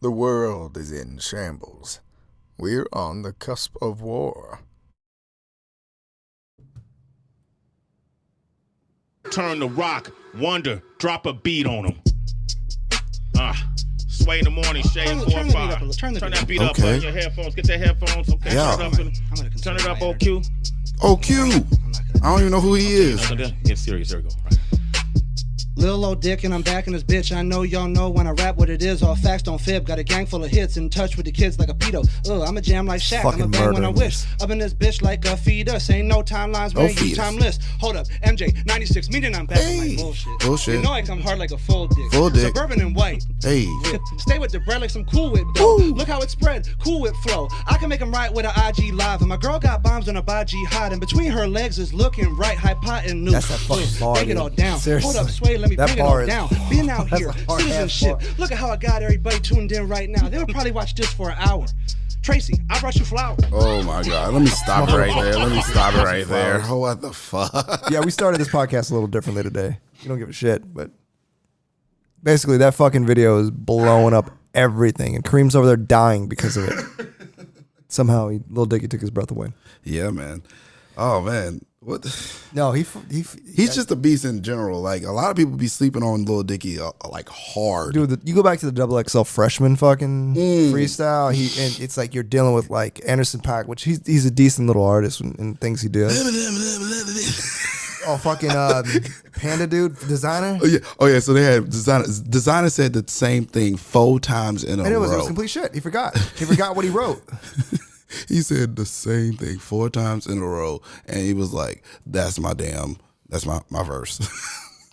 The world is in shambles. We're on the cusp of war. Turn the rock, wonder, drop a beat on them. Sway in the morning, shade 4 or 5. Turn that beat up on your headphones. Get your headphones, okay? Yeah. Turn it up, OQ. OQ! I don't even know who he is. Get serious, there we go. Right. Lil old dick and I'm back in this bitch. I know y'all know when I rap what it is. All facts don't fib. Got a gang full of hits. In touch with the kids like a pedo. I'm a jam like Shaq. I'm a bang when I wish. Up in this bitch like a fetus. Ain't no timelines, man. You timeless. Hold up, MJ 96. Meaning I'm back with my bullshit. You know I come hard like a full dick. Suburban and white. Hey. Stay with the bread like some Cool Whip dough. Look how it spread. Cool Whip flow. I can make them right with an IG live. And my girl got bombs on a baji hot. And between her legs is looking right. Hypotenuse. That's that fucking bar, Break it all down. Seriously. Hold up, Sway. Let me that bring it all down. Being out here, citizenship. bar. Look at how I got everybody tuned in right now. They would probably watch this for an hour. Tracy, I brought you flowers. Oh my God. Let me stop right there. Oh, what the fuck? Yeah, we started this podcast a little differently today. You don't give a shit, but basically that fucking video is blowing up everything, and Kareem's over there dying because of it. Somehow, Lil Dicky took his breath away. Yeah, man. Oh, man. What? No, he's just a beast in general. Like, a lot of people be sleeping on Lil Dicky like hard. Dude, you go back to the Double XL freshman fucking freestyle. And it's like you're dealing with like Anderson .Paak, which he's a decent little artist and things he does. Oh, fucking Panda dude, designer. Oh yeah. So they had designer said the same thing 4 times in a row. It was complete shit. He forgot what he wrote. He said the same thing 4 times in a row, and he was like, that's my verse.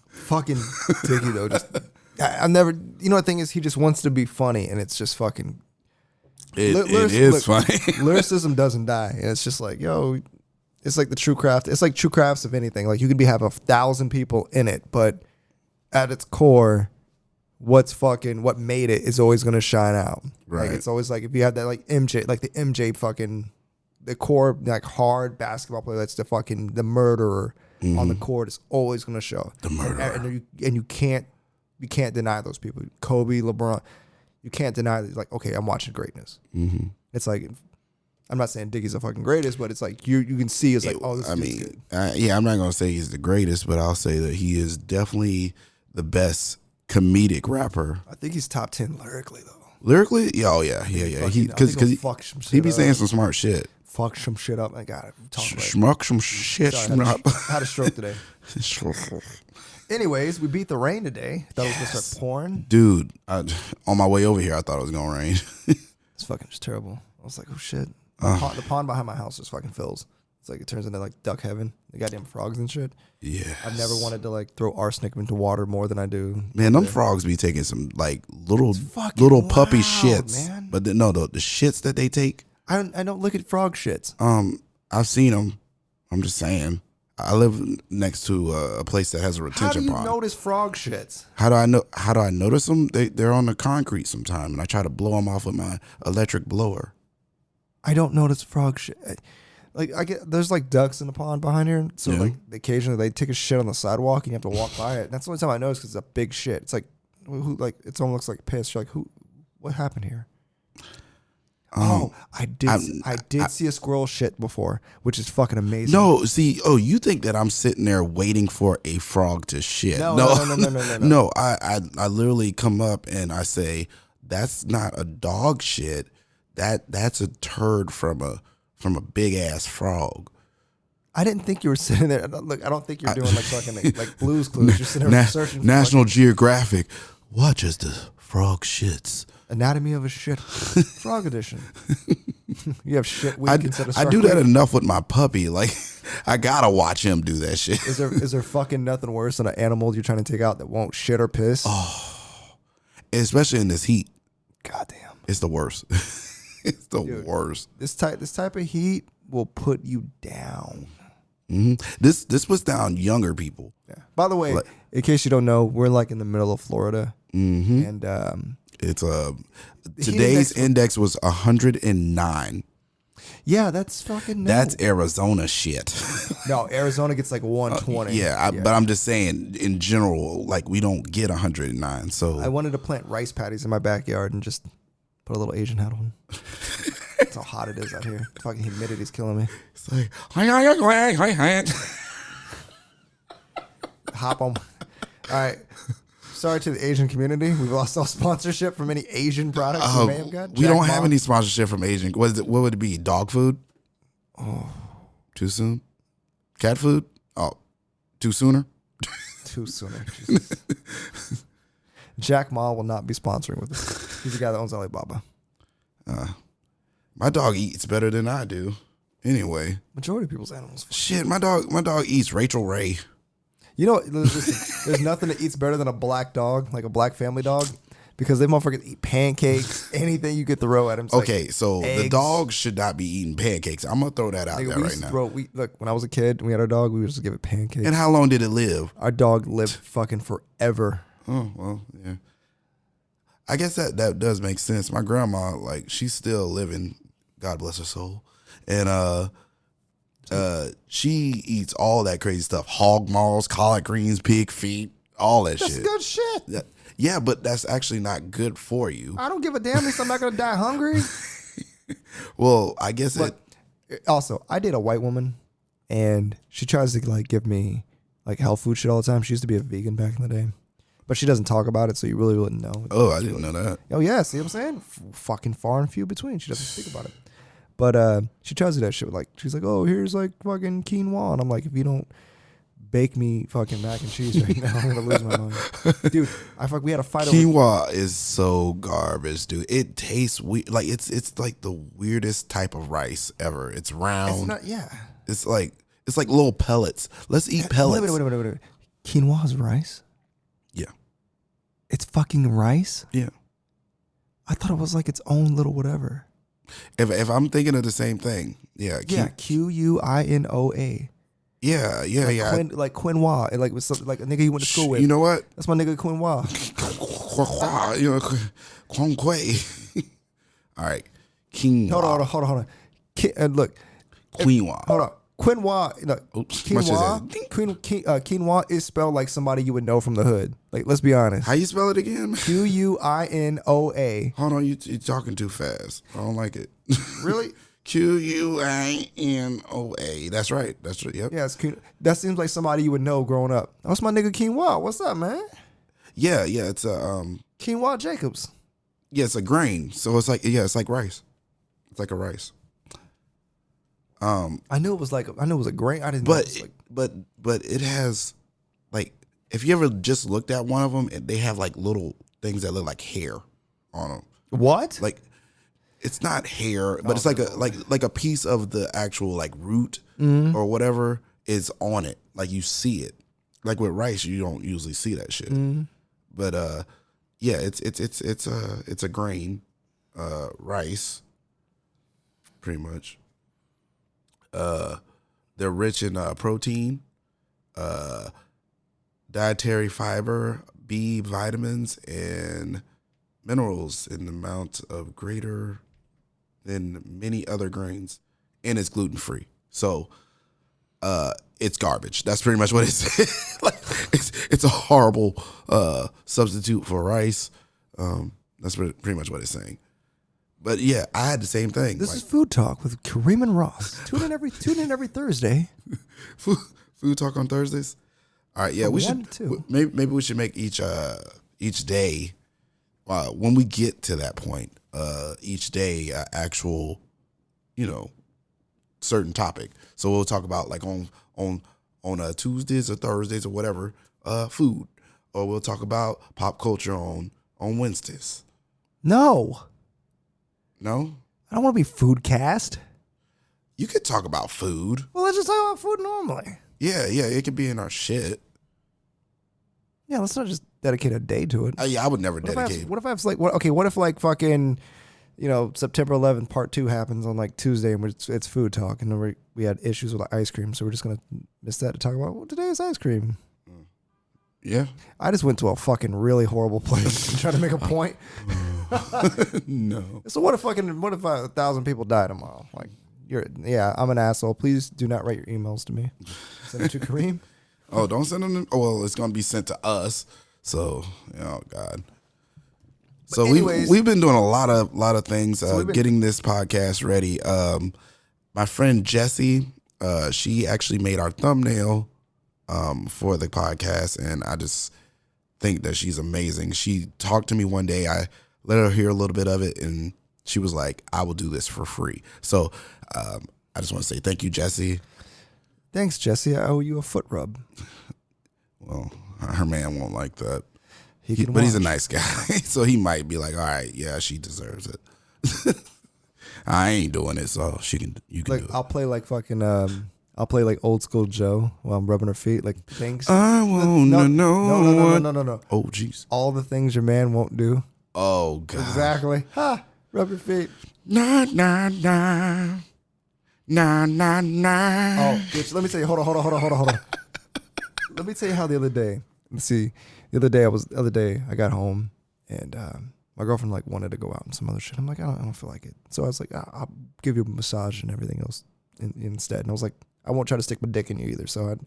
Fucking Dicky though. I never, the thing is, he just wants to be funny, and it's just fucking. It is funny. Lyricism doesn't die, and it's just like, yo, it's like the true craft. It's like true crafts of anything. Like you could have 1,000 people in it, but at its core, what made it is always gonna shine out. Right. Like it's always like if you have that like MJ, like the MJ fucking the core like hard basketball player that's the murderer on the court is always gonna show. The murderer. And you can't deny those people. Kobe, LeBron, you can't deny that. Like, okay, I'm watching greatness. Mm-hmm. It's like I'm not saying Dicky's the fucking greatest, but it's like you can see it's like, oh, this is good. I'm not gonna say he's the greatest, but I'll say that he is definitely the best comedic rapper. I think he's top 10 lyrically though. Lyrically? Oh yeah. Because he be saying some smart shit. Fuck some shit up. I got it. Schmuck some shit. I had a stroke today. Anyways, we beat the rain today. Thought it was gonna start pouring. Dude, on my way over here, I thought it was gonna rain. It's fucking just terrible. I was like, oh shit. The pond behind my house just fucking fills. It's like it turns into like duck heaven. The goddamn frogs and shit. Yeah. I've never wanted to like throw arsenic into water more than I do. Man, them frogs be taking some like little puppy shits. Man. But the shits that they take. I don't look at frog shits. I've seen them. I'm just saying. I live next to a place that has a retention pond. How do you notice frog shits? How do I notice them? They're on the concrete sometime, and I try to blow them off with my electric blower. I don't notice frog shit. Like there's like ducks in the pond behind here, so like occasionally they take a shit on the sidewalk and you have to walk by it. And that's the only time I notice because it's a big shit. It's like, it almost looks like piss. You're like, what happened here? I did see a squirrel shit before, which is fucking amazing. No, see, you think that I'm sitting there waiting for a frog to shit? No. No, I literally come up and I say, that's not a dog shit. That's a turd from a big ass frog. I didn't think you were sitting there. Look, I don't think you're doing like fucking like Blue's Clues. You're sitting there searching. National Geographic watches the frog shits. Anatomy of a shit. Frog edition. You have shit week instead of I do that enough with my puppy. Like, I gotta watch him do that shit. Is there fucking nothing worse than an animal you're trying to take out that won't shit or piss? Oh, especially in this heat. Goddamn. It's the worst. It's the worst. This type of heat will put you down. Mm-hmm. This puts down younger people. Yeah. By the way, in case you don't know, we're like in the middle of Florida, and it's today's index was 109. Yeah, that's fucking. That's Arizona shit. No, Arizona gets like 120. But I'm just saying in general, like we don't get 109. So I wanted to plant rice paddies in my backyard and just Put a little Asian hat on. That's how hot it is out here. Fucking humidity's killing me. It's like, hop on. All right. Sorry to the Asian community. We've lost all sponsorship from any Asian products we may have got. We don't have any sponsorship from Asian. What would it be? Dog food? Oh, too soon. Cat food? Oh, too sooner. Too sooner. Jack Ma will not be sponsoring with us. He's the guy that owns Alibaba. My dog eats better than I do. Anyway, majority of people's animals. Shit, my dog eats Rachel Ray. You know, there's nothing that eats better than a black dog, like a black family dog, because they motherfuckers eat pancakes, anything you could throw at them. Okay, like so eggs. The dog should not be eating pancakes. I'm gonna throw that out there right now. Look, when I was a kid, we had our dog. We would just give it pancakes. And how long did it live? Our dog lived fucking forever. Oh well, yeah. I guess that does make sense. My grandma, like, she's still living. God bless her soul, and she eats all that crazy stuff: hog maws, collard greens, pig feet, all that shit. That's good shit. Yeah, but that's actually not good for you. I don't give a damn. At least I'm not gonna die hungry. Well, I guess Also, I date a white woman, and she tries to like give me like health food shit all the time. She used to be a vegan back in the day, but she doesn't talk about it, so you really wouldn't know. Oh, I didn't know that. Oh yeah, see what I'm saying? Fucking far and few between. She doesn't speak about it. But she tries to do that shit with like, she's like, oh, here's like fucking quinoa. And I'm like, if you don't bake me fucking mac and cheese right now, I'm gonna lose my mind. Dude, we had a fight over quinoa is so garbage, dude. It tastes weird. Like it's like the weirdest type of rice ever. It's round. It's not, yeah. It's like little pellets. Let's eat pellets. Wait. Quinoa is rice? Yeah. It's fucking rice? Yeah. I thought it was like its own little whatever. If I'm thinking of the same thing, yeah. Quinoa. Yeah. Like quinoa, and like with something like a nigga you went to school with. You know what? That's my nigga quinoa. You know, Kwang Kwei. All right, quinoa. Hold on. Look, quinoa. Hold on. Quinoa, Oops, quinoa is spelled like somebody you would know from the hood. Like, let's be honest. How you spell it again? Quinoa. Hold on, you're talking too fast. I don't like it. Really? Quinoa. That's right. Yep. Yeah, that seems like somebody you would know growing up. That's my nigga Quinoa. What's up, man? Yeah. It's a Quinoa Jacobs. Yeah, it's a grain. So it's like rice. It's like a rice. I knew it was a grain. I didn't know it was like, but it has, like, if you ever just looked at one of them, they have like little things that look like hair on them. What? Like, it's not hair, but it's like a piece of the actual like root or whatever is on it. Like, you see it. Like with rice, you don't usually see that shit. But yeah, it's a grain, rice, pretty much. They're rich in protein, dietary fiber, B vitamins, and minerals in amount of greater than many other grains, and it's gluten free. So, it's garbage. That's pretty much what it is. Like, it's a horrible substitute for rice. That's pretty much what it's saying. But yeah, I had the same thing. This is Food Talk with Kareem and Ross. Tune in every Thursday. Food Talk on Thursdays. All right, yeah, we should. Maybe we should make each day, when we get to that point, each day actual, certain topic. So we'll talk about like on Tuesdays or Thursdays or whatever, food, or we'll talk about pop culture on Wednesdays. No. No? I don't want to be food cast. You could talk about food. Well, let's just talk about food normally. Yeah, it could be in our shit. Yeah, let's not just dedicate a day to it. Yeah, I would never dedicate. What if I have like, what if like fucking, September 11th, part 2 happens on like Tuesday and it's food talk, and then we had issues with ice cream, so we're just going to miss that to talk about, well, today is ice cream. Yeah. I just went to a fucking really horrible place to try to make a point. No. So what if 1,000 people die tomorrow? Like, I'm an asshole. Please do not write your emails to me. Send it to Kareem. Oh, don't send them. Well, it's going to be sent to us. So, oh God. So we've been doing a lot of things, getting this podcast ready. My friend Jessie, she actually made our thumbnail for the podcast, and I just think that she's amazing. She talked to me one day. I let her hear a little bit of it, and she was like, "I will do this for free." So I just want to say thank you, Jessie. Thanks, Jessie. I owe you a foot rub. Well, her man won't like that. But he's a nice guy, so he might be like, "All right, yeah, she deserves it." I ain't doing it, so you can do it. I'll play like fucking I'll play like old school Joe while I'm rubbing her feet. Like things I won't know. No. Oh, jeez. All the things your man won't do. Oh, God. Exactly. Rub your feet. Nah. Oh, bitch, let me tell you. Hold on. Let me tell you how the other day. Let's see. The other day I got home and my girlfriend like wanted to go out and some other shit. I'm like, I don't feel like it. So I was like, I'll give you a massage and everything else instead. And I was like, I won't try to stick my dick in you either. So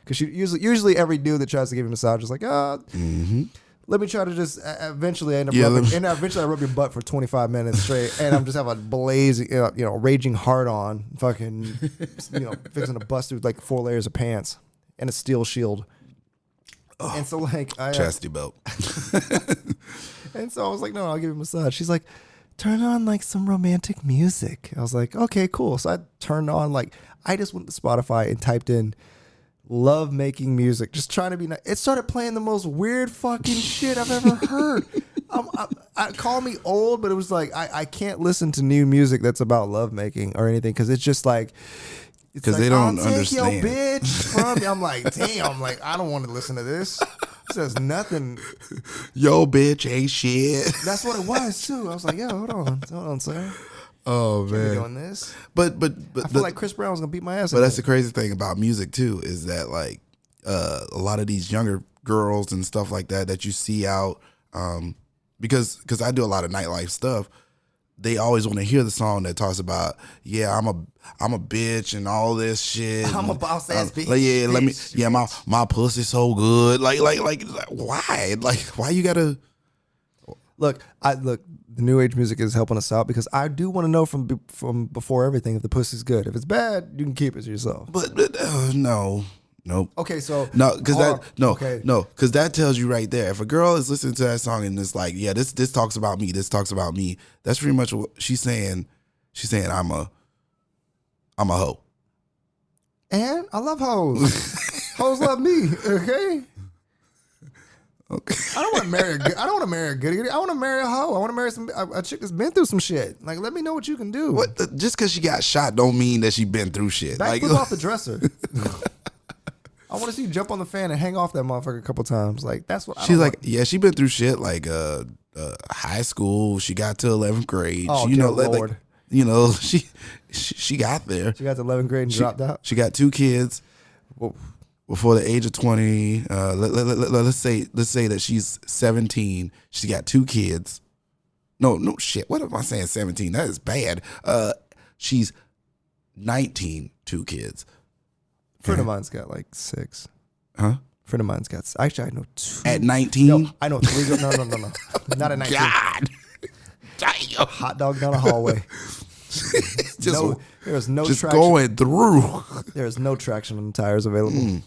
because usually every dude that tries to give you a massage is like, let me try to just eventually I end up rubbing, and eventually I rub your butt for 25 minutes straight, and I'm just having a blazing, raging hard on, fucking, fixing to bust through like 4 layers of pants and a steel shield. Oh, and so like chastity belt. And so I was like, no, I'll give you a massage. She's like, turn on like some romantic music. I was like, okay, cool. So I turned on I just went to Spotify and typed in love making music, just trying to be nice. It started playing the most weird fucking shit I've ever heard. I call me old, but it was like I can't listen to new music that's about love making or anything because it's just like. Because they don't understand. Take your bitch from me. I'm like, damn, I don't want to listen to this. It says nothing. Yo, bitch, ain't shit. That's what it was too. I was like, yo, hold on, sir. Oh, man. Be doing this. But I feel like Chris Brown was gonna beat my ass. But that's the crazy thing about music too, is that a lot of these younger girls and stuff like that you see out, because I do a lot of nightlife stuff. They always want to hear the song that talks about, yeah, I'm a bitch and all this shit. I'm a boss ass bitch. My pussy's so good. Like why? Why you gotta? Look. The new age music is helping us out because I do want to know from before everything if the pussy's good. If it's bad, you can keep it to yourself. But no. Nope. Okay, so because that tells you right there. If a girl is listening to that song and it's like, yeah, this talks about me. This talks about me. That's pretty much what she's saying. She's saying I'm a hoe. And I love hoes. Hoes love me. Okay. I don't want to marry a goody. I want to marry a hoe. I want to marry a chick that's been through some shit. Like, let me know what you can do. Just because she got shot don't mean that she been through shit. Flip off the dresser. I want to see you jump on the fan and hang off that motherfucker a couple times. Like, that's what she's like. Yeah, she been through shit like high school. She got to 11th grade. Oh, she, Lord. She got there. She got to 11th grade and dropped out. She got 2 kids. Whoa. Before the age of 20, let's say that she's 17. She got 2 kids. No shit. What am I saying? 17? That is bad. She's 19, 2 kids. Friend of mine's got 6. Huh? Friend of mine's got. Actually, I know 2. At 19? No, I know 3. No. Not at 19. God. Damn. Hot dog down the hallway. There's no just traction. Going through. There's no traction on the tires available.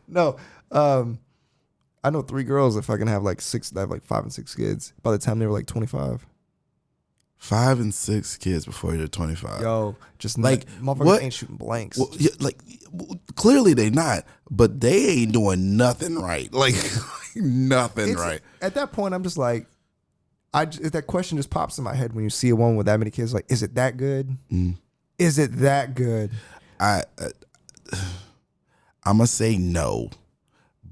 No, I know 3 girls that fucking have 6. They have 5 and 6 kids. By the time they were 25, 5 and 6 kids before you're 25. Yo, just motherfuckers what? ain't shooting blanks. Well, yeah, clearly they not, but they ain't doing nothing right. Nothing right. At that point, I'm just like, that question just pops in my head when you see a woman with that many kids. Like, is it that good? Is it that good? I'm going to say no,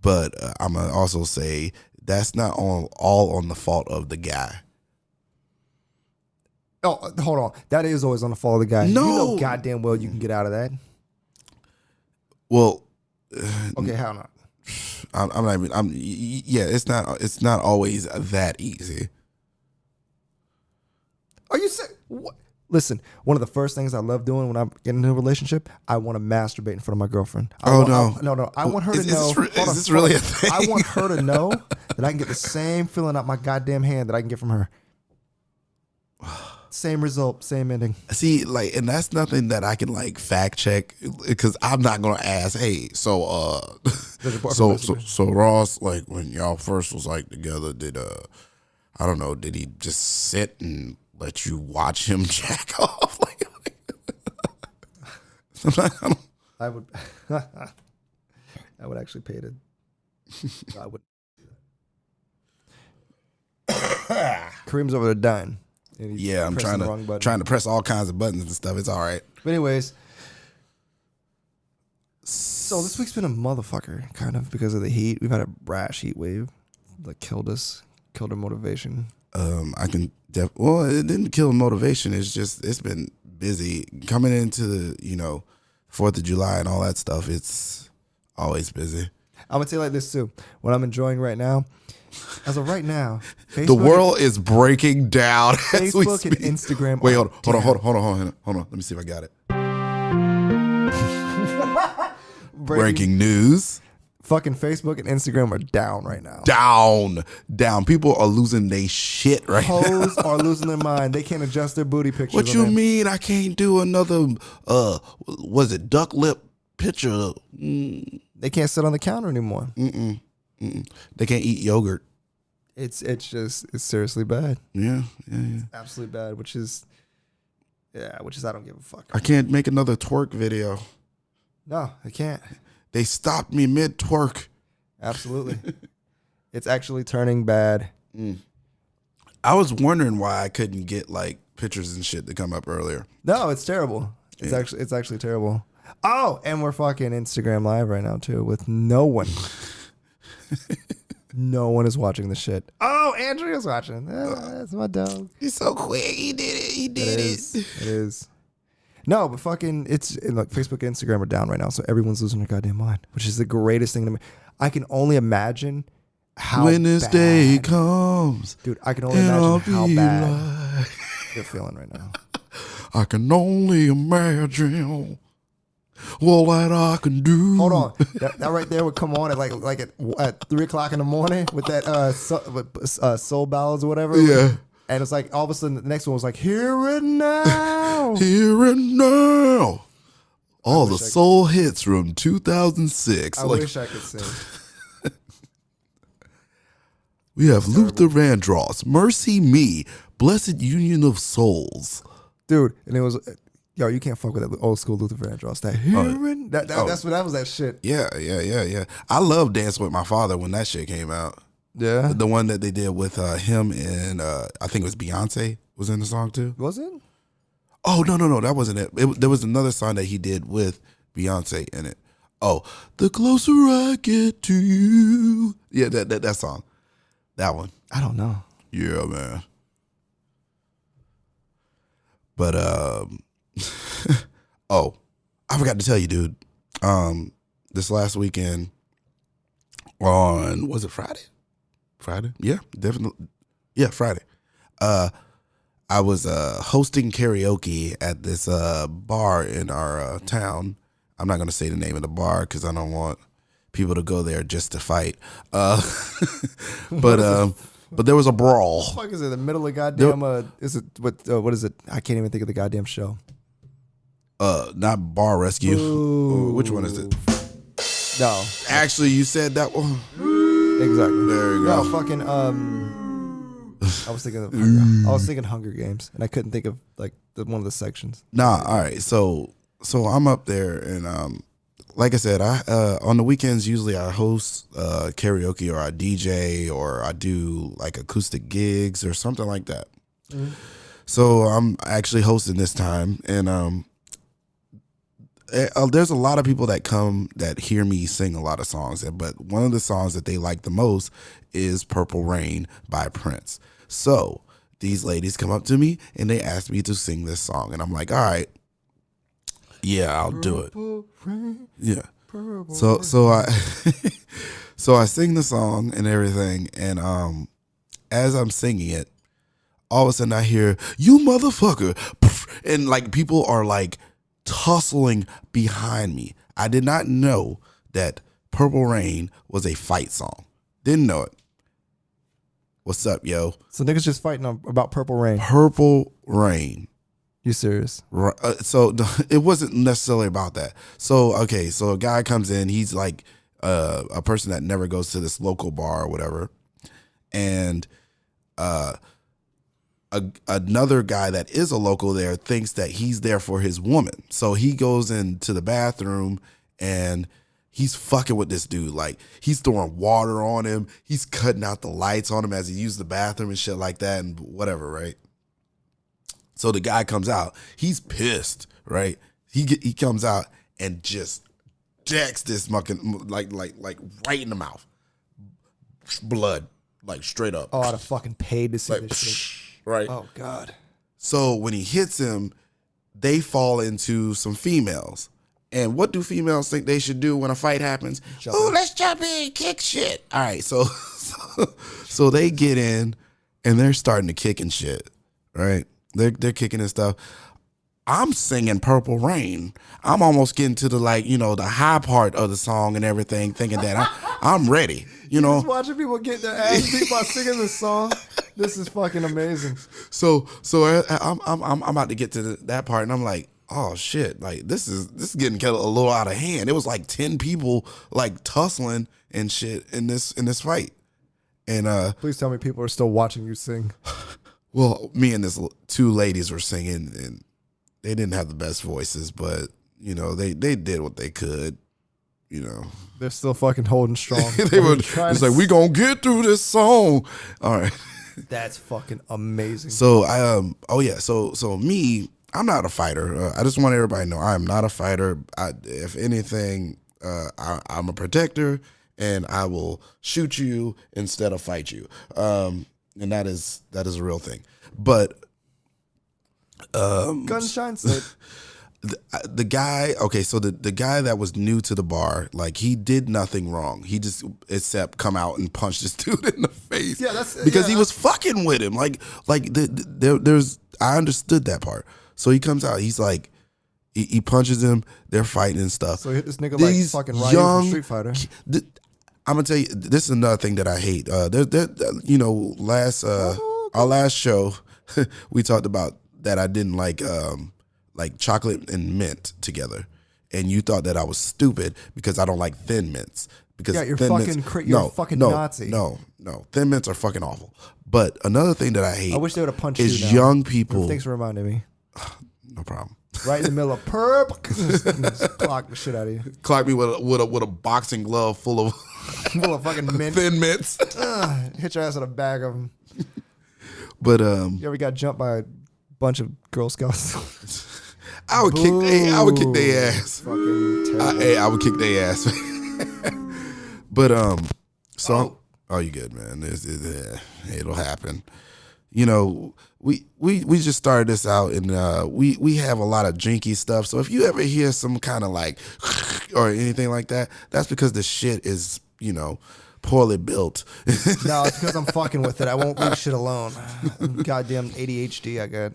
but I'm going to also say that's not all on the fault of the guy. Oh, hold on. That is always on the fault of the guy. No. You know goddamn well you can get out of that. Well. Okay, how not? I'm not even, it's not always that easy. Are you saying, what? Listen, one of the first things I love doing when I'm getting into a relationship, I want to masturbate in front of my girlfriend. I want her to know. Is this really a thing? I want her to know that I can get the same feeling out my goddamn hand that I can get from her. Same result, same ending. See, like, and that's nothing that I can like fact check because I'm not gonna ask. Hey, so Ross, like when y'all first was like together, did I don't know, did he just sit and let you watch him jack off? I would actually pay to. I would. Kareem's over there dying. Yeah, I'm trying to press all kinds of buttons and stuff. It's all right. But anyways, so this week's been a motherfucker, kind of, because of the heat. We've had a rash heat wave that killed our motivation. It didn't kill motivation. It's been busy coming into the 4th of July and all that stuff. It's always busy. I'm gonna tell you like this too. What I'm enjoying right now, as of right now, Facebook the world is breaking down. Facebook and Instagram. Wait, hold on. Let me see if I got it. Breaking news. Fucking Facebook and Instagram are down right now. Down. People are losing their shit right now. Hoes are losing their mind. They can't adjust their booty pictures. What you mean I can't do another, was it duck lip picture? They can't sit on the counter anymore. They can't eat yogurt. It's seriously bad. Yeah. Absolutely bad, which is I don't give a fuck. I can't make another twerk video. No, I can't. They stopped me mid twerk. Absolutely. It's actually turning bad. I was wondering why I couldn't get like pictures and shit to come up earlier. No, it's terrible. It's actually terrible. Oh, and we're fucking Instagram Live right now too with no one. No one is watching the shit. Oh, Andrea's watching. That's my dog. He's so quick. He did it. It is. No, but fucking, like Facebook and Instagram are down right now, so everyone's losing their goddamn mind, which is the greatest thing to me. I can only imagine how when this day comes, dude. I can only imagine how bad you're feeling right now. I can only imagine all that I can do. Hold on, that right there would come on at like at 3 o'clock in the morning with that soul ballads or whatever. Yeah. And it's like all of a sudden the next one was like here and now. Here and now. All the soul hits from 2006. I wish I could sing. We have Luther Vandross, Mercy Me, Blessed Union of Souls. Dude, and it was, yo, you can't fuck with that old school Luther Vandross. That was that shit. Yeah. I love Dance With My Father when that shit came out. Yeah. The one that they did with him and I think it was Beyonce was in the song too. Was it? Oh, no, that wasn't it. There was another song that he did with Beyonce in it. Oh, the closer I get to you. Yeah, that song. That one. I don't know. Yeah, man. But, oh, I forgot to tell you, dude. This last weekend on, was it Friday? Friday? Yeah, definitely. Yeah, Friday. I was hosting karaoke at this bar in our town. I'm not going to say the name of the bar because I don't want people to go there just to fight. But there was a brawl. What the fuck is it? The middle of goddamn? Is it what is it? I can't even think of the goddamn show. Not Bar Rescue. Ooh. Which one is it? No, actually, you said that one. Exactly. There you go. No, fucking. I was thinking Hunger Games, and I couldn't think of like one of the sections. Nah, all right. So I'm up there, and like I said, I on the weekends usually I host karaoke or I DJ or I do like acoustic gigs or something like that. Mm-hmm. So I'm actually hosting this time, and there's a lot of people that come that hear me sing a lot of songs, but one of the songs that they like the most is Purple Rain by Prince. So these ladies come up to me and they ask me to sing this song, and I'm like, all right, yeah, I'll do it. Yeah. So I so I sing the song and everything, and as I'm singing it, all of a sudden I hear, "You motherfucker," and like people are like tussling behind me. I did not know that Purple Rain was a fight song. Didn't know it. What's up, yo? So niggas just fighting about Purple Rain. Purple Rain. You serious? So it wasn't necessarily about that. So, okay, so a guy comes in. He's like a person that never goes to this local bar or whatever. And another guy that is a local there thinks that he's there for his woman. So he goes into the bathroom and he's fucking with this dude. Like, he's throwing water on him. He's cutting out the lights on him as he uses the bathroom and shit like that and whatever, right? So the guy comes out. He's pissed, right? He comes out and just decks this fucking like right in the mouth. Blood, like straight up. Oh, I'd have fucking paid to see like, this shit. Right? Oh, God. So when he hits him, they fall into some females. And what do females think they should do when a fight happens? Oh, let's jump in, kick shit. All right, so they get in and they're starting to kick and shit, right? They're kicking and stuff. I'm singing Purple Rain. I'm almost getting to the the high part of the song and everything, thinking that I'm ready. Just watching people get their ass beat by singing this song. This is fucking amazing. So I'm about to get to that part, and I'm like, oh shit, like this is getting a little out of hand. It was like 10 people like tussling and shit in this fight. And please tell me people are still watching you sing. Well, me and this 2 ladies were singing, and they didn't have the best voices, but they did what they could. They're still fucking holding strong. It's like, we gonna get through this song. All right. That's fucking amazing. So so me, I'm not a fighter. I just want everybody to know I am not a fighter. If anything, I'm a protector, and I will shoot you instead of fight you. And that is a real thing. But Gunshine said the guy, okay, so the guy that was new to the bar, like, he did nothing wrong. He just except come out and punch this dude in the face. Yeah, that's because he was fucking with him. There's I understood that part. So he comes out, he's like, he punches him, they're fighting and stuff. So he hit this nigga like fucking Ryu from Street Fighter. I'm gonna tell you, this is another thing that I hate. Our last show, we talked about that I didn't like chocolate and mint together, and you thought that I was stupid because I don't like Thin Mints. Because you're Thin fucking Mints, fucking Nazi. No, Thin Mints are fucking awful. But another thing that I hate, I wish they would have punched is you now. young people. Thanks for reminding me. No problem. Right in the middle of perp, just clock the shit out of you. Clock me with a boxing glove full of fucking mint. Thin Mints. Hit your ass with a bag of them. But you ever got jumped by a bunch of Girl Scouts? I would kick their ass. Fucking terrible. I would kick their ass. But you good, man? It'll happen. We just started this out, and we have a lot of jinky stuff. So if you ever hear some kind of like or anything like that, that's because the shit is poorly built. No, it's because I'm fucking with it. I won't leave shit alone. Goddamn ADHD I got.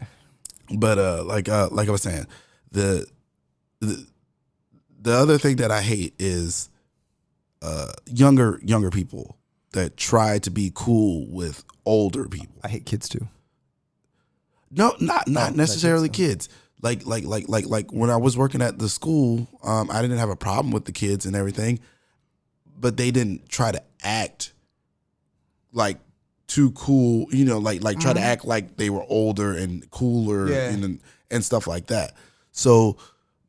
But like I was saying, the other thing that I hate is younger people that try to be cool with older people. I hate kids too. No, not necessarily kids. Like when I was working at the school, I didn't have a problem with the kids and everything, but they didn't try to act like too cool, try to act like they were older and cooler and stuff like that. So,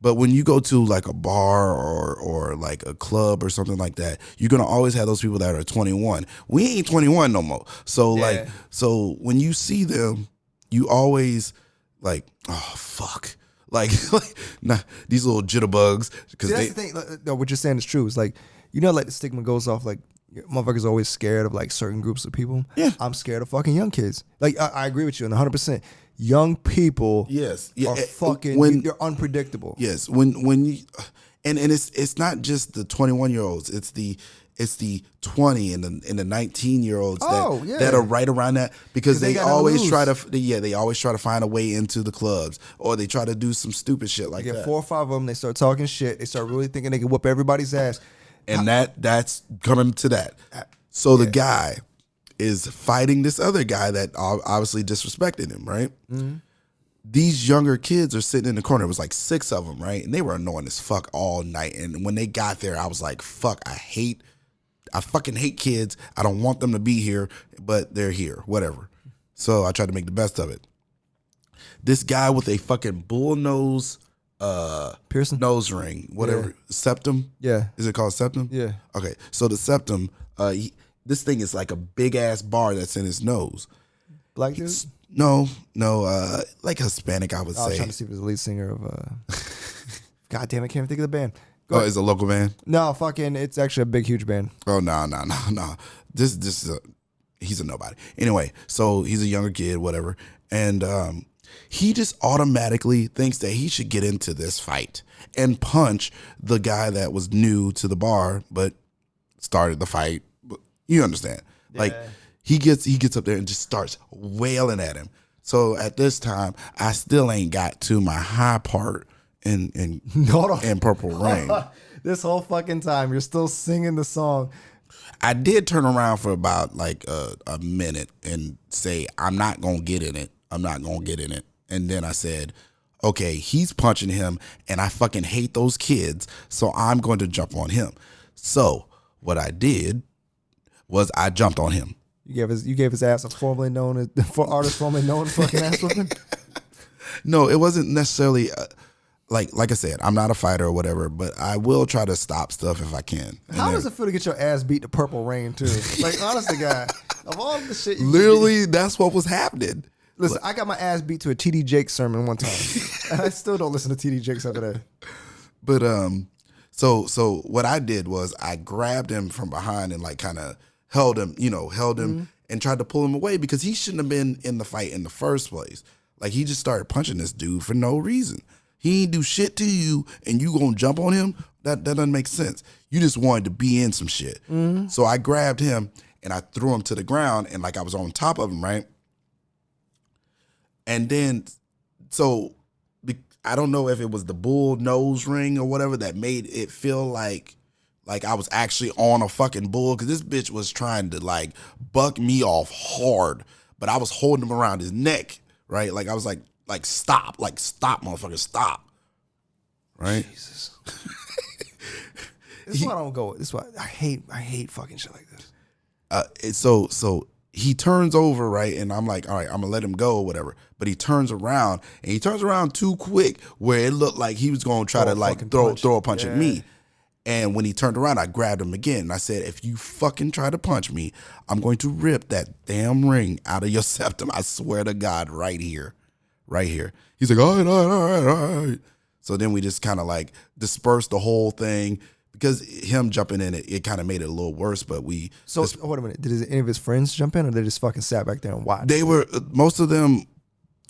but when you go to like a bar or like a club or something like that, you're gonna always have those people that are 21. We ain't 21 no more. So so when you see them, you always like, oh fuck, like nah, these little jitterbugs. Because that's the thing. No, what you're saying is true. It's like like the stigma goes off like. Motherfuckers are always scared of like certain groups of people. Yeah, I'm scared of fucking young kids. Like I agree with you 100%. Young people, are fucking. You're unpredictable. Yes, when you, and it's not just the 21-year-olds. It's the It's the 20 and the 19-year-olds yeah. that are right around that because they always lose. they always try to find a way into the clubs, or they try to do some stupid shit like You get that. 4 or 5 of them. They start talking shit. They start really thinking they can whoop everybody's ass. And that's coming to that. So the guy is fighting this other guy that obviously disrespected him, right? Mm-hmm. These younger kids are sitting in the corner. It was like 6 of them, right? And they were annoying as fuck all night. And when they got there, I was like, fuck, I fucking hate kids. I don't want them to be here, but they're here, whatever. So I tried to make the best of it. This guy with a fucking bull nose, Pearson nose ring, whatever, septum. Yeah. Is it called septum? Yeah. Okay. So the septum, this thing is like a big ass bar that's in his nose. Black dude. No, like Hispanic, I would I was say. trying to see if it was the lead singer of. God damn it! Can't even think of the band. Oh, it's a local band? No, fucking, it's actually a big, huge band. Oh, no. This is he's a nobody. Anyway, so he's a younger kid, whatever, and he just automatically thinks that he should get into this fight and punch the guy that was new to the bar, but started the fight. You understand? Yeah. Like he gets up there and just starts wailing at him. So at this time, I still ain't got to my high part in Purple Rain. This whole fucking time, you're still singing the song. I did turn around for about like a minute and say, I'm not going to get in it. I'm not going to get in it. And then I said, okay, he's punching him and I fucking hate those kids. So I'm going to jump on him. So what I did was I jumped on him. You gave his ass a artist formerly known fucking ass whooping? No, it wasn't necessarily like I said, I'm not a fighter or whatever, but I will try to stop stuff if I can. And how does it feel to get your ass beat to Purple Rain too? Like, honestly, guy, of all the shit, literally, that's what was happening. Listen, I got my ass beat to a TD Jakes sermon one time, and I still don't listen to TD Jakes after that. But so what I did was I grabbed him from behind and like kind of held him mm-hmm. and tried to pull him away because he shouldn't have been in the fight in the first place. Like he just started punching this dude for no reason. He ain't do shit to you and you gonna jump on him? That doesn't make sense. You just wanted to be in some shit. Mm-hmm. So I grabbed him and I threw him to the ground and like I was on top of him, right? And then, so I don't know if it was the bull nose ring or whatever that made it feel like I was actually on a fucking bull, because this bitch was trying to like buck me off hard, but I was holding him around his neck, right? Like I was like stop, motherfucker, stop, right? Jesus. This is why I don't go. This is why I hate fucking shit like this. So he turns over, right, and I'm like, all right, I'm gonna let him go or whatever. But he turns around, and he turns around too quick, where it looked like he was gonna try to like throw a punch at me. And when he turned around, I grabbed him again. And I said, if you fucking try to punch me, I'm going to rip that damn ring out of your septum. I swear to God, right here. Right here. He's like, all right. So then we just kind of like dispersed the whole thing, because him jumping in it kind of made it a little worse. But we. So wait a minute. Did any of his friends jump in, or they just fucking sat back there and watched? Most of them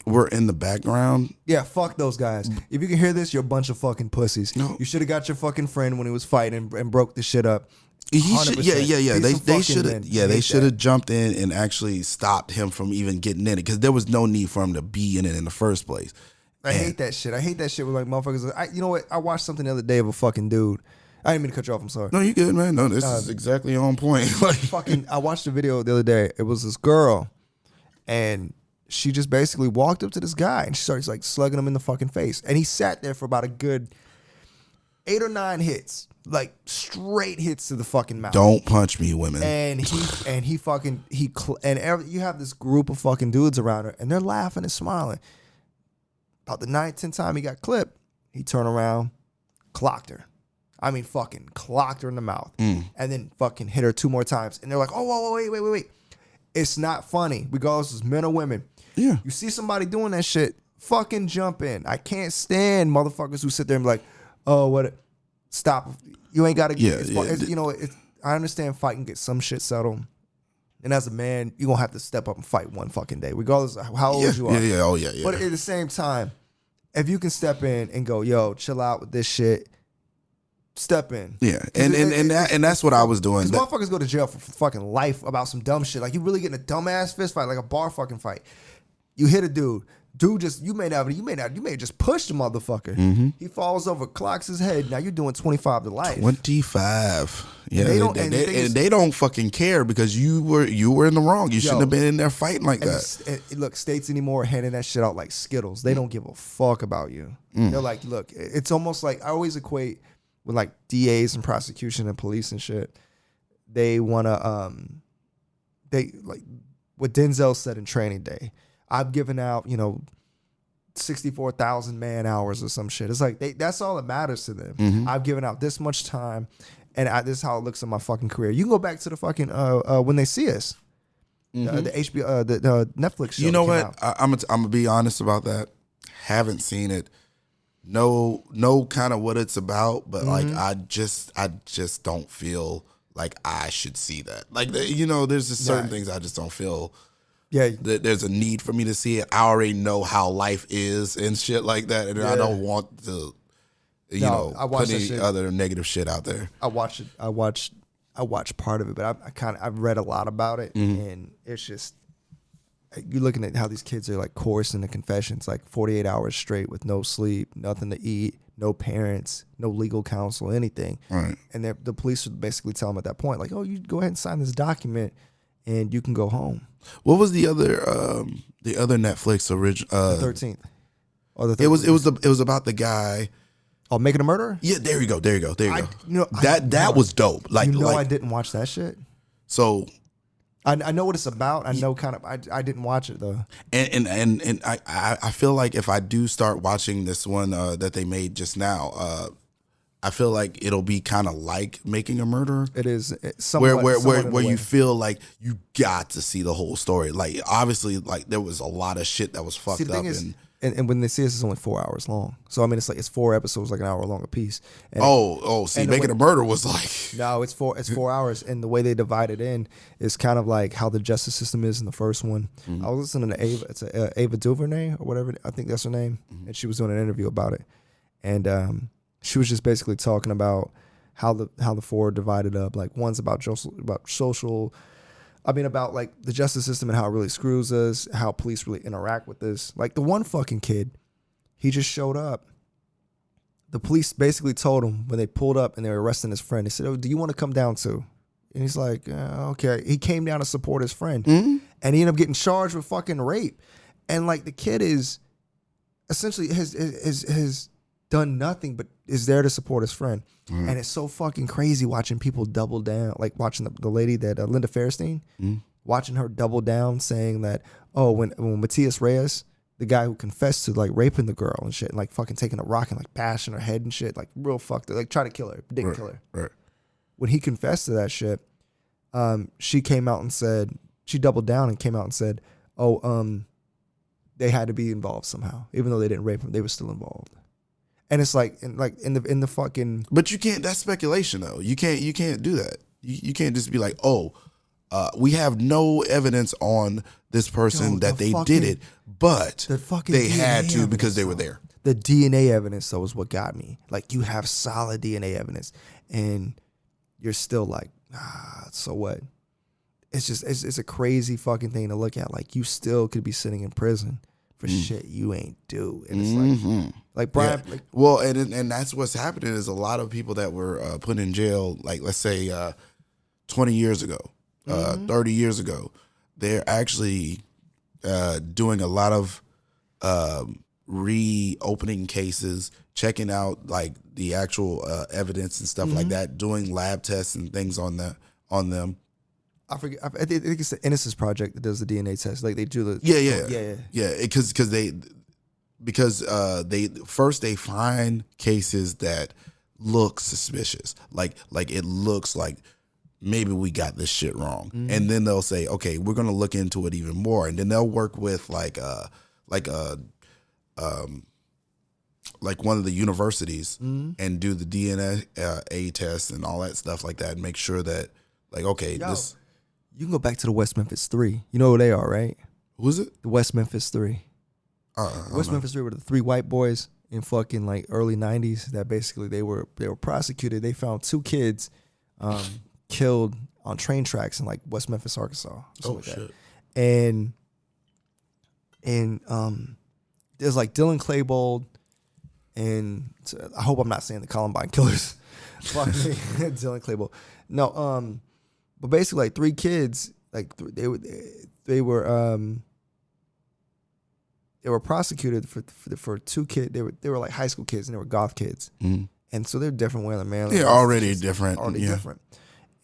were in the background. Yeah, fuck those guys. If you can hear this, you're a bunch of fucking pussies. No. You should have got your fucking friend when he was fighting and broke the shit up. They should have jumped in and actually stopped him from even getting in it, because there was no need for him to be in it in the first place. I hate that shit. I hate that shit with like motherfuckers. You know what? I watched something the other day of a fucking dude. I didn't mean to cut you off. I'm sorry. No, you good, man. No, this is exactly on point. I watched a video the other day. It was this girl, and she just basically walked up to this guy and she started like slugging him in the fucking face. And he sat there for about a good 8 or 9 hits, like straight hits to the fucking mouth. Don't punch me, women. And you have this group of fucking dudes around her, and they're laughing and smiling. About the 9th, 10th time he got clipped, he turned around, clocked her. I mean, fucking clocked her in the mouth, and then fucking hit her 2 more times. And they're like, oh, whoa, wait. It's not funny, regardless of men or women. Yeah. You see somebody doing that shit, fucking jump in. I can't stand motherfuckers who sit there and be like, oh, what? Stop. You ain't got to get I understand fighting, get some shit settled. And as a man, you're going to have to step up and fight one fucking day, regardless of how old you are. Yeah. But at the same time, if you can step in and go, yo, chill out with this shit, step in. Yeah, and that's what I was doing. Because motherfuckers go to jail for fucking life about some dumb shit. Like, you really get in a dumbass fist fight, like a bar fucking fight. You hit a dude. Dude just, you may just push the motherfucker. Mm-hmm. He falls over, clocks his head. Now you're doing 25 to life. 25. Yeah, and they don't fucking care because you were in the wrong. You shouldn't have been in there fighting like that. Look, states anymore are handing that shit out like Skittles. They don't give a fuck about you. They're like, look, it's almost like, I always equate with like DAs and prosecution and police and shit. They want to, they like what Denzel said in Training Day. I've given out, 64,000 man hours or some shit. It's like, that's all that matters to them. Mm-hmm. I've given out this much time, and this is how it looks in my fucking career. You can go back to the fucking When They See Us, the HBO, the Netflix show. You know what? I'm gonna be honest about that. Haven't seen it. Know kind of what it's about, but like I just don't feel like I should see that. Like there's just certain things I just don't feel. Yeah, there's a need for me to see it. I already know how life is and shit like that, and I don't want to, put any other negative shit out there. I watched it. I watched part of it, but I've read a lot about it, and it's just, you're looking at how these kids are like coerced into confessions, like 48 hours straight with no sleep, nothing to eat, no parents, no legal counsel, anything. Right. And the police would basically tell them at that point, like, oh, you go ahead and sign this document, and you can go home. What was the other Netflix original? The 13th. Or the 13th. It was about the guy. Oh, Making a Murderer? Yeah, there you go. That was dope. Like, I didn't watch that shit. So I know what it's about. I know I didn't watch it though. And I feel like if I do start watching this one that they made just now, I feel like it'll be kind of like Making a Murderer. It is where you feel like you got to see the whole story. Like, obviously, like there was a lot of shit that was fucked up. And When They See Us is only 4 hours long. So I mean, it's 4 episodes, like an hour long a piece. And Making a Murder was like no, it's 4 hours, and the way they divide it in is kind of like how the justice system is in the first one. I was listening to Ava DuVernay or whatever, I think that's her name, and she was doing an interview about it, and she was just basically talking about how the four are divided up. Like, one's about social. I mean, about like the justice system and how it really screws us, how police really interact with this. Like, the one fucking kid, he just showed up. The police basically told him when they pulled up and they were arresting his friend, they said, "Oh, do you want to come down too?" And he's like, "Okay." He came down to support his friend, and he ended up getting charged with fucking rape. And like, the kid is essentially has done nothing but is there to support his friend. And it's so fucking crazy watching people double down, like watching the lady that Linda Fairstein, watching her double down, saying that, oh, when Matias Reyes, the guy who confessed to like raping the girl and shit, and like fucking taking a rock and like bashing her head and shit, like real fucked up, like trying to kill her, but didn't kill her. Right. When he confessed to that shit, she came out and said, she doubled down and came out and said, oh, they had to be involved somehow, even though they didn't rape him, they were still involved. And it's like in the fucking. But you can't. That's speculation, though. You can't do that. You can't just be like, oh, we have no evidence on this person that they did it, but they had to because they were there. The DNA evidence, though, is what got me. Like, you have solid DNA evidence, and you're still like, so what? It's just it's a crazy fucking thing to look at. Like, you still could be sitting in prison for shit you ain't do. And it's like Brian. Yeah. Well, and that's what's happening is a lot of people that were put in jail, like let's say 20 years ago, 30 years ago, they're actually doing a lot of reopening cases, checking out like the actual evidence and stuff like that, doing lab tests and things on them. I forget. I think it's the Innocence Project that does the DNA test. Like, they do the Because they find cases that look suspicious. Like it looks like maybe we got this shit wrong, and then they'll say, okay, we're gonna look into it even more, and then they'll work with like one of the universities and do the DNA test and all that stuff like that, and make sure that like, okay, this. You can go back to the West Memphis 3. You know who they are, right? Who's it? The West Memphis 3. West Memphis 3 were the 3 white boys, in fucking like early 90s that basically they were prosecuted. They found 2 kids killed on train tracks in like West Memphis, Arkansas. Oh shit. And there's like Dylan Klebold, and I hope I'm not saying the Columbine killers. Fuck me, Dylan Klebold. No, but basically like 3 kids, like they were prosecuted for 2 kids. They were like high school kids, and they were goth kids, and so they're different. Where the man, they're already different. Different.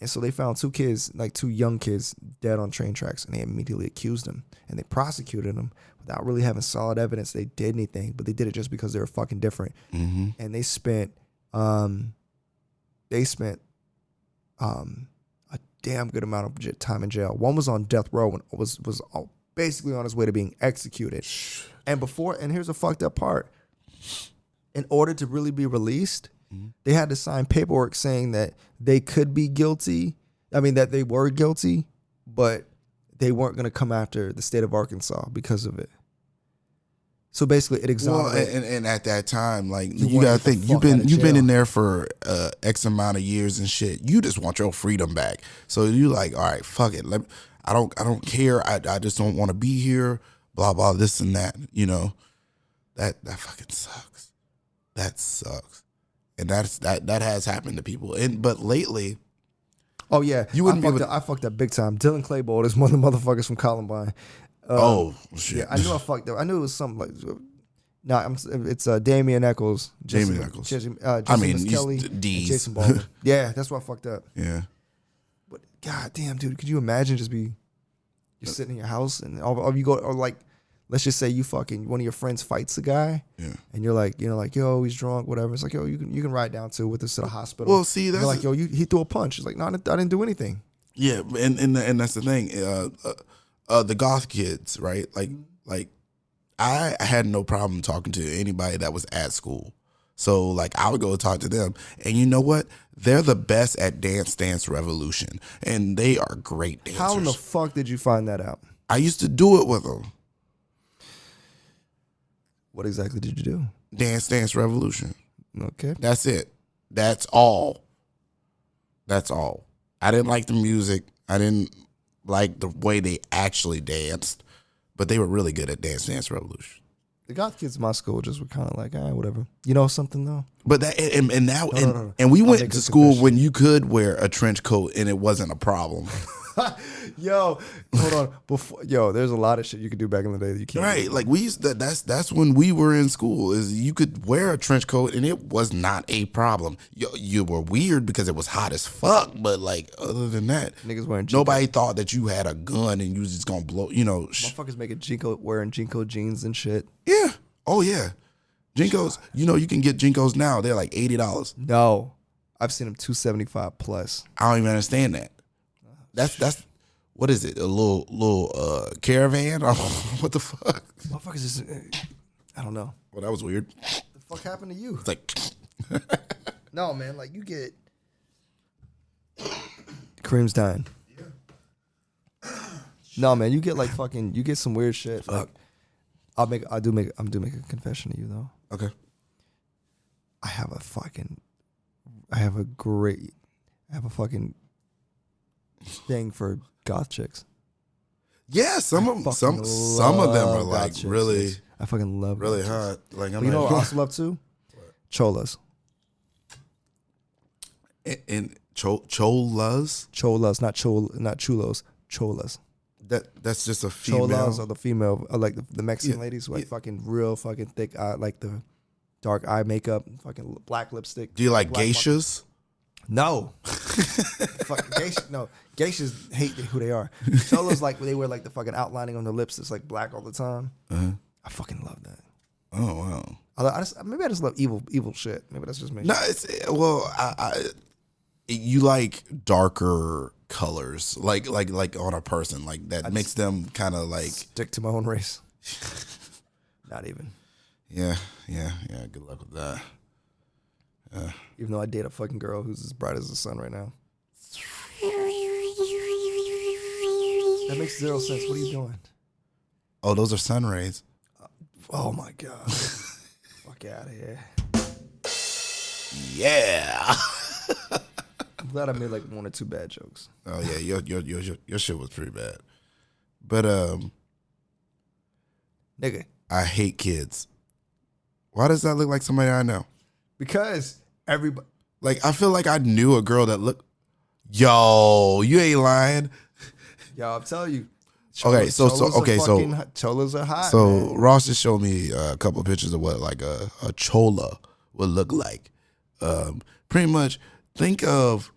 And so they found 2 kids, like 2 young kids, dead on train tracks, and they immediately accused them, and they prosecuted them without really having solid evidence they did anything, but they did it just because they were fucking different. Mm-hmm. And they spent a damn good amount of time in jail. One was on death row and was basically on his way to being executed. And here's the fucked up part. In order to really be released, they had to sign paperwork saying that they could be guilty. I mean, that they were guilty, but they weren't going to come after the state of Arkansas because of it. So basically, it exonerated. Well, and at that time, like you gotta think you've been in there for X amount of years and shit. You just want your freedom back. So you like, all right, fuck it. I don't care. I just don't want to be here. Blah blah this and that. You know, that fucking sucks. That sucks. And that has happened to people. But lately, oh yeah, I fucked up big time. Dylan Klebold is one of the motherfuckers from Columbine. Oh shit! Yeah, I knew I fucked up. I knew it was something like. It's Damian Eccles. Damian Eccles. Kelly, Jason Baldwin. Yeah, that's what I fucked up. Yeah. But god damn, dude, could you imagine you're sitting in your house and or you go, or like, let's just say you fucking one of your friends fights a guy, and you're like, yo, he's drunk, whatever. It's like, yo, you can ride down to us to the hospital. Well, see, that's like, yo, he threw a punch. It's like, no, I didn't do anything. Yeah, and that's the thing. The goth kids, right? Like I had no problem talking to anybody that was at school. So like I would go talk to them, and you know what? They're the best at Dance Revolution, and they are great dancers. How in the fuck did you find that out? I used to do it with them. What exactly did you do? Dance Revolution. Okay. That's it. That's all. That's all. I didn't like the music. I didn't like the way they actually danced, but they were really good at Dance Revolution. The goth kids in my school just were kind of like, whatever. You know something though? But that and we went to school when you could wear a trench coat and it wasn't a problem. Yo, hold on. There's a lot of shit you could do back in the day that you can't. Right, like we used to, that's when we were in school. Is you could wear a trench coat and it was not a problem. You were weird because it was hot as fuck, but like other than that, niggas wearing nobody thought that you had a gun and you was just gonna blow. Motherfuckers wearing Jinko jeans and shit. Yeah. Oh yeah. Jinkos. You can get Jinkos now. They're like $80. No, I've seen them $275 plus. I don't even understand that. That's what is it? A little caravan? What the fuck? Motherfuckers just I don't know. Well, that was weird. What the fuck happened to you? It's like no, man. Like you get Kareem's dying. Yeah. No, man. You get like fucking. You get some weird shit. Like I'm do make a confession to you though. Okay. I have a fucking thing for goth chicks. Yeah, some of them are like chicks. Really. I fucking love really hot. Like you know what I also love too? Cholas. And cholas, not chulos, cholas. That's just a female. Cholas are the female, like the Mexican ladies who like fucking real fucking thick eye, like the dark eye makeup, fucking black lipstick. Do you like geishas? No. No. Geishas hate who they are. Cholos like they wear like the fucking outlining on their lips that's like black all the time. Uh-huh. I fucking love that. Oh wow. Maybe I just love evil shit. Maybe that's just me. No, you like darker colors, like on a person, like that makes them kind of like stick to my own race. Not even. Yeah. Good luck with that. Even though I date a fucking girl who's as bright as the sun right now. That makes zero sense. What are you doing? Oh, those are sun rays. Oh my god. Fuck out of here. Yeah. I'm glad I made like 1 or 2 bad jokes. Oh yeah, your shit was pretty bad. But Nigga. I hate kids. Why does that look like somebody I know? Because everybody. Like, I feel like I knew a girl that looked. Yo, you ain't lying. Yo, I'm telling you. Okay, so cholas are hot. So man. Ross just showed me a couple of pictures of what like a chola would look like. Pretty much, think of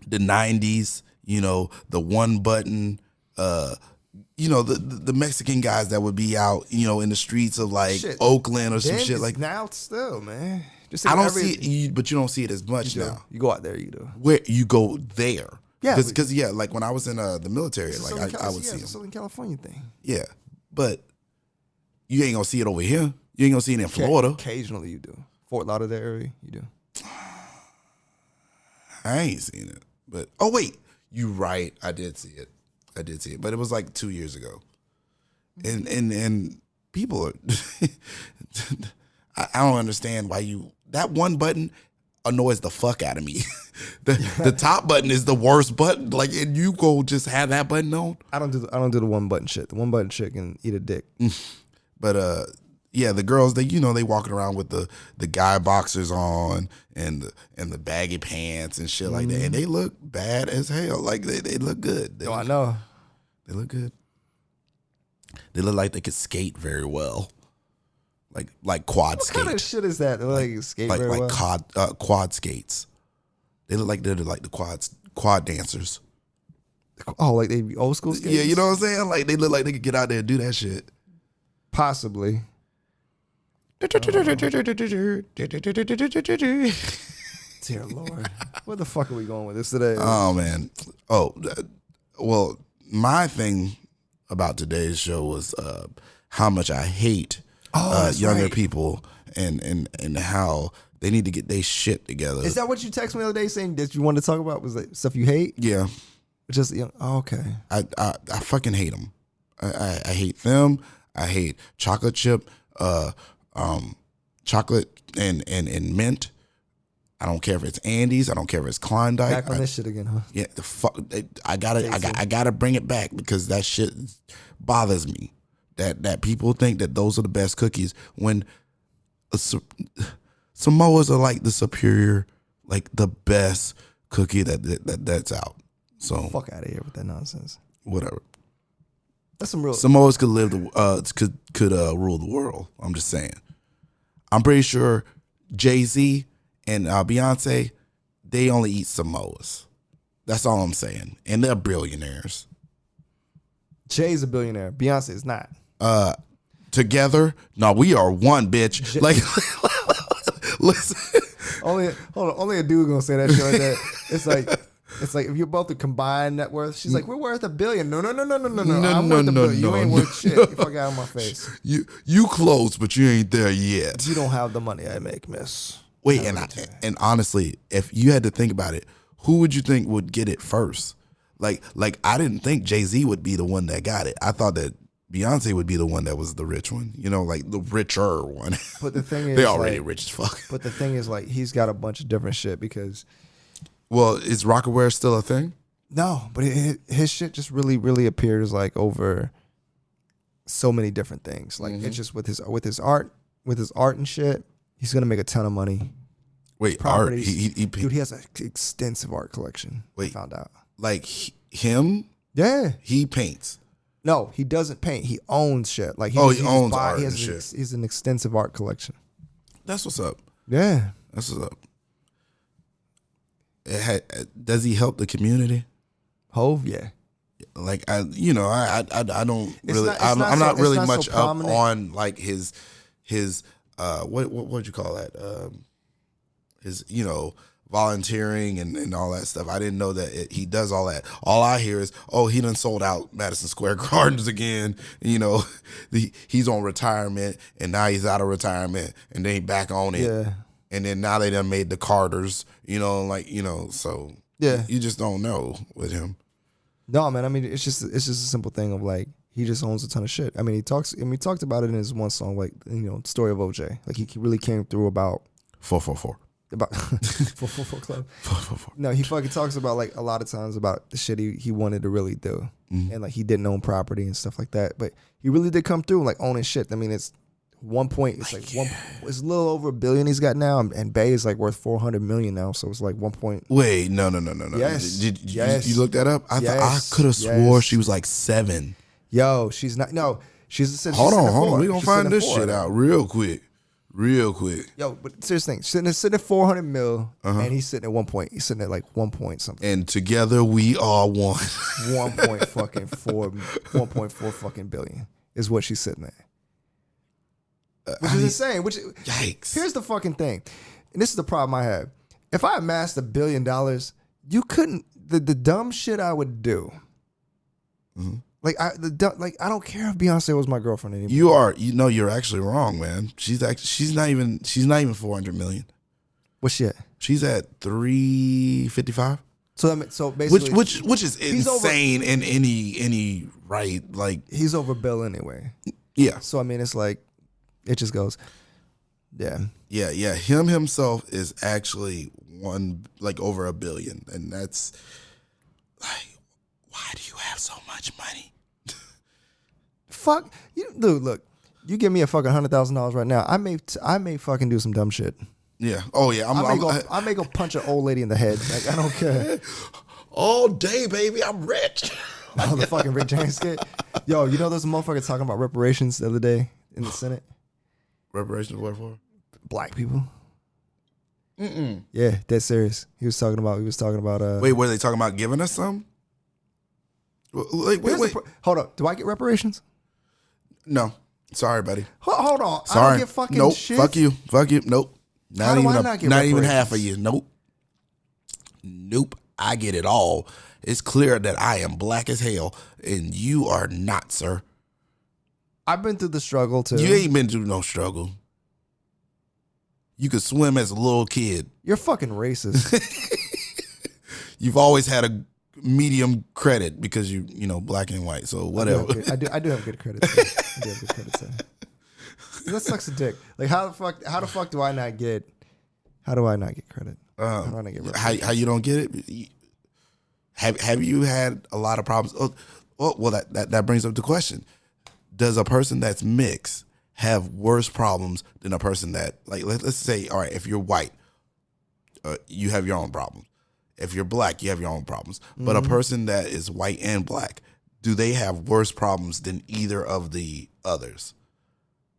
the '90s. You know, the one button. You know, the Mexican guys that would be out, you know, in the streets of like Oakland or some then shit like now still, man. Just I don't see it, but you don't see it as much now. You go out there, you do. Where you go there? Yeah, because like when I was in the military, like I would see them. It's a Southern California thing. Yeah, but you ain't gonna see it over here. You ain't gonna see it in Florida. Occasionally, you do. Fort Lauderdale area, you do. I ain't seen it, but oh wait, you right. I did see it, but it was like 2 years ago, and people are. I don't understand why that one button annoys the fuck out of me. the top button is the worst button. Like, and you go just have that button on. I don't do the one button shit. The one button shit can eat a dick. But yeah, the girls they walking around with the guy boxers on and the baggy pants and shit like that, and they look bad as hell. Like they look good. I know. They look good. They look like they could skate very well. Like quad skate. What kind of shit is that? Like skate very well? Quad skates. They look like they're like the quad dancers. Oh, like they be old school skaters? Yeah, you know what I'm saying? Like they look like they could get out there and do that shit. Possibly. Dear Lord. Where the fuck are we going with this today? Oh, man. Oh, well, my thing about today's show was how much I hate younger people and how they need to get their shit together. Is that what you texted me the other day saying that you wanted to talk about? Was that stuff you hate? Yeah. Just, okay. I fucking hate them. I hate them. I hate chocolate chip, chocolate and mint. I don't care if it's Andes. I don't care if it's Klondike. Back on this shit again, huh? Yeah, the fuck. I gotta bring it back because that shit bothers me. That people think that those are the best cookies when Samoas are like the superior, like the best cookie that's out. So fuck out of here with that nonsense. Whatever. That's some real. Samoas could live could rule the world. I'm just saying. I'm pretty sure Jay-Z and Beyonce, they only eat Samoas. That's all I'm saying. And they're billionaires. Jay's a billionaire. Beyonce is not. Together, no, we are one, bitch. Like, listen. Only a dude gonna say that shit like that. It's like if you're both the combined net worth, she's like, we're worth $1 billion. No. I'm worth $1 billion. You ain't worth shit. You fuck out of my face. You close, but you ain't there yet. You don't have the money I make, miss. Wait, and honestly, if you had to think about it, who would you think would get it first? Like I didn't think Jay-Z would be the one that got it. I thought that Beyonce would be the one that was the rich one, like the richer one. But the thing is, they're already rich as fuck. But the thing is, like, he's got a bunch of different shit because. Well, is Rocawear still a thing? No, but his shit just really, really appears like over so many different things. Like it's just with his art and shit. He's gonna make a ton of money. Wait, properties. Art? Dude, he has an extensive art collection. Wait, I found out. Like him? Yeah, he paints. No, he doesn't paint. He owns shit. Like he owns art and shit. He's an extensive art collection. That's what's up. Yeah, that's what's up. Does he help the community? Hove, yeah. Like I don't really. I'm not really much up on like his what would you call that? His volunteering and all that stuff. I didn't know that he does all that. All I hear is, he done sold out Madison Square Gardens again. He's on retirement and now he's out of retirement and then he back on it. Yeah. And then now they done made the Carters, so yeah, you just don't know with him. No, man. I mean, it's just a simple thing of like he just owns a ton of shit. I mean, he talked about it in his one song, like, Story of OJ. Like, he really came through about 444. About 444 Club. 444. No, he fucking talks about, like, a lot of times about the shit he wanted to really do. And, like, he didn't own property and stuff like that. But he really did come through, like, owning shit. I mean, it's it's a little over $1 billion he's got now, and Bay is like worth $400 million now, so it's like 1 point. Wait, no. Yes, you looked that up? I could have swore she was like 7. Yo, she's not. No, she's. Hold on. We gonna find this shit out real quick. Yo, but serious thing, sitting at 400 mil, and he's sitting at 1 point. He's sitting at like 1 point something. And together we are one. 1.4 fucking billion is what she's sitting at. Which is insane. Yikes. Here's the fucking thing, and this is the problem I have. If I amassed $1 billion, you couldn't. The dumb shit I would do. Like I don't care if Beyonce was my girlfriend anymore. You're actually wrong, man. She's not even 400 million. What's she at? She's at 355. So basically, which is insane in any right. Like, he's over Bill anyway. Yeah. So I mean, it's like. It just goes, yeah. Him himself is actually over $1 billion, and that's like, why do you have so much money? Fuck you, dude. Look, you give me a fucking $100,000 right now. I may fucking do some dumb shit. Yeah. Oh yeah. I may go punch an old lady in the head. Like, I don't care. All day, baby. I'm rich. Oh, the fucking Rick James skit. Yo, those motherfuckers talking about reparations the other day in the Senate. Reparations what for? Black people. Yeah, dead serious. He was talking about. Wait, were they talking about giving us some? Wait. Hold up. Do I get reparations? No. Sorry, buddy. Hold on. Sorry. I don't get fucking nope. shit. Fuck you. Nope. Not even half of you. Nope. I get it all. It's clear that I am black as hell, and you are not, sir. I've been through the struggle too. You ain't been through no struggle. You could swim as a little kid. You're fucking racist. You've always had a medium credit because you black and white. So whatever. I do have good credit. That sucks a dick. Like how the fuck do I not get? How do I not get credit? How do I not get how you don't get it? Have you had a lot of problems? Well, that brings up the question. Does a person that's mixed have worse problems than a person that, like, let's say, all right, if you're white, you have your own problems. If you're black, you have your own problems. But a person that is white and black, do they have worse problems than either of the others?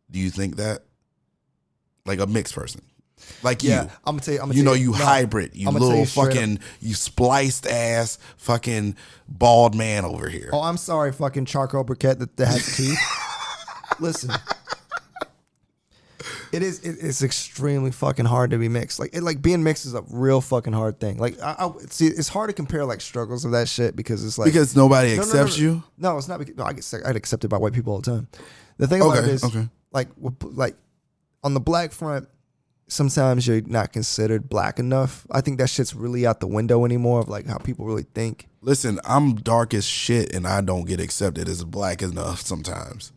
Do you think that? Like a mixed person. Like you. I'm gonna tell you. You hybrid. You little fucking, you spliced ass fucking bald man over here. Oh, I'm sorry, fucking charcoal briquette that has teeth. Listen. It's extremely fucking hard to be mixed. Like being mixed is a real fucking hard thing. Like I see, it's hard to compare like struggles of that shit because it's like because nobody accepts you. No, it's not. Because, I get accepted by white people all the time. The thing about it is, like on the black front, sometimes you're not considered black enough. I think that shit's really out the window anymore of like how people really think. Listen, I'm dark as shit and I don't get accepted as black enough sometimes.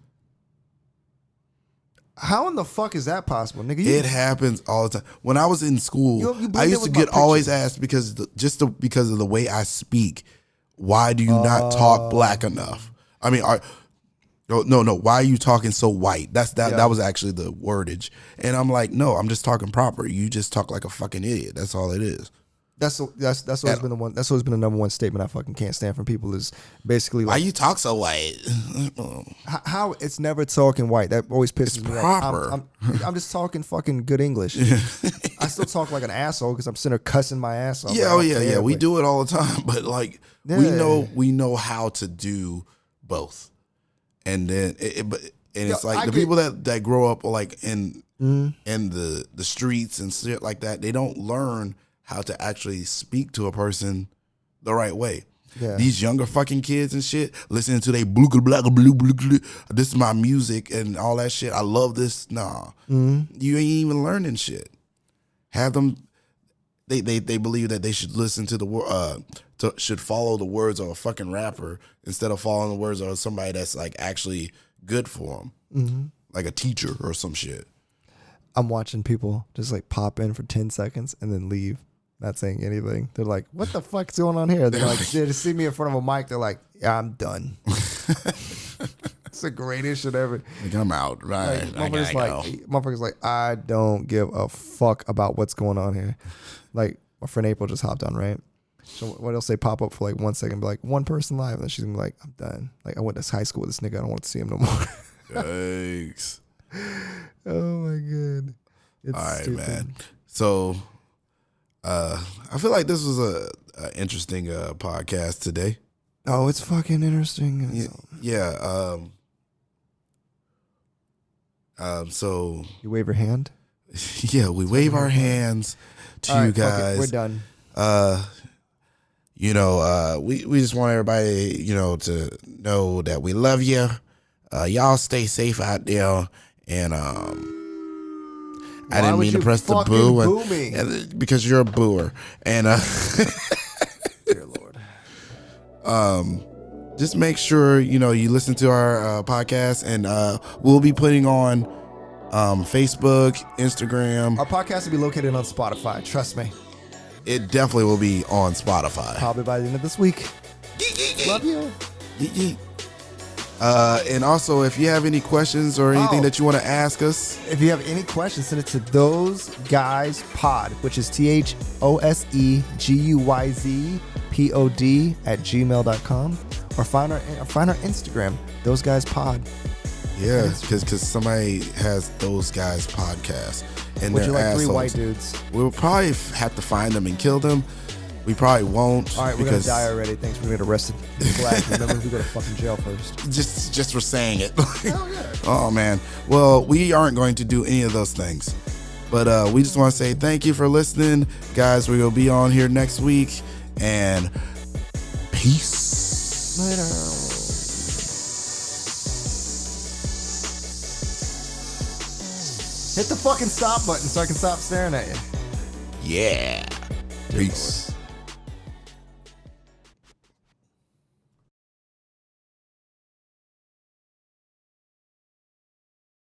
How in the fuck is that possible, nigga? It happens all the time. When I was in school, I used to get always asked because of the way I speak, why do you not talk black enough? I mean, no. Why are you talking so white? That was actually the wordage, and I'm like, no, I'm just talking proper. You just talk like a fucking idiot. That's all it is. That's always been the one. That's always been the number one statement I fucking can't stand from people is basically like, why you talk so white? How it's never talking white. That always pisses me proper. off. I'm just talking fucking good English. I still talk like an asshole because I'm sitting there cussing my ass off. Yeah. We do it all the time, but like we know how to do both, and then it's like the people that grow up like in the streets and shit like that, they don't learn how to actually speak to a person the right way. Yeah. These younger fucking kids and shit listening to they blue, this is my music and all that shit. I love this. Nah, you ain't even learning shit. Have them. they believe that they should listen to the should follow the words of a fucking rapper instead of following the words of somebody that's like actually good for them, like a teacher or some shit. I'm watching people just like pop in for 10 seconds and then leave, not saying anything. They're like, "What the fuck's going on here?" They're like, they just see me in front of a mic. They're like, "Yeah, I'm done." It's the greatest shit ever. Like, I'm out, right? Like, motherfuckers like, I don't give a fuck about what's going on here. Like, my friend April just hopped on, right? So what else they pop up for like 1 second, be like, one person live, and then she's gonna be like, I'm done. Like, I went to high school with this nigga. I don't want to see him no more. Yikes. Oh my god. It's all right, stupid. man. So, I feel like this was a interesting podcast today. Oh, it's fucking interesting. Yeah. So You wave your hand. yeah, we wave our hands to you guys. We're done. We just want everybody, to know that we love you. Y'all stay safe out there. And I didn't mean to press the boo me? Because you're a booer. And Dear Lord. Just make sure you listen to our podcast, and we'll be putting on Facebook, Instagram. Our podcast will be located on Spotify. Trust me. It definitely will be on Spotify. Probably by the end of this week. Love you. And also, if you have any questions or anything that you want to ask us, if you have any questions, send it to Those Guys Pod, which is THOSEGUYZPOD@gmail.com, or find our Instagram, Those Guys Pod. Yeah, because somebody has Those Guys podcast, and Would they're you like assholes. 3 white dudes? We'll probably have to find them and kill them. We probably won't. All right, we're gonna die already. Thanks for getting arrested. Black. Remember, we go to fucking jail first. Just for saying it. Hell yeah. Oh man. Well, we aren't going to do any of those things, but we just want to say thank you for listening, guys. We will be on here next week, and peace. Later. Hit the fucking stop button so I can stop staring at you. Yeah. Peace.